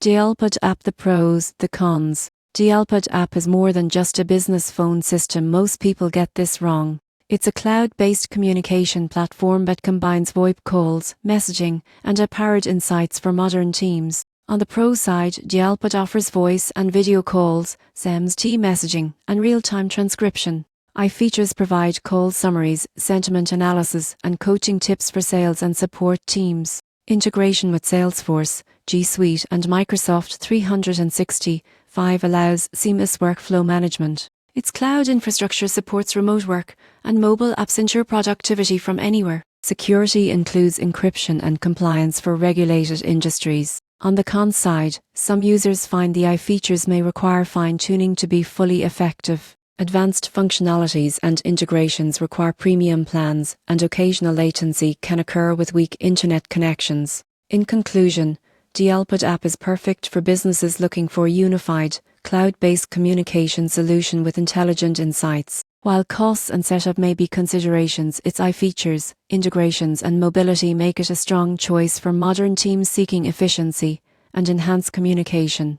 Dialpad app. The pros, the cons. Dialpad app is more than just a business phone system. Most people get this wrong. It's a cloud-based communication platform that combines VoIP calls, messaging, and app-powered insights for modern teams. On the pro side, Dialpad offers voice and video calls, SEMS messaging, and real-time transcription. Features provide call summaries, sentiment analysis, and coaching tips for sales and support teams. Integration with Salesforce, G Suite, and Microsoft 365 allows seamless workflow management. Its cloud infrastructure supports remote work, and mobile apps ensure productivity from anywhere. Security includes encryption and compliance for regulated industries. On the cons side, some users find the features may require fine-tuning to be fully effective. Advanced functionalities and integrations require premium plans, and occasional latency can occur with weak internet connections. In conclusion, Dialpad app is perfect for businesses looking for a unified, cloud-based communication solution with intelligent insights. While costs and setup may be considerations, its features, integrations, and mobility make it a strong choice for modern teams seeking efficiency and enhanced communication.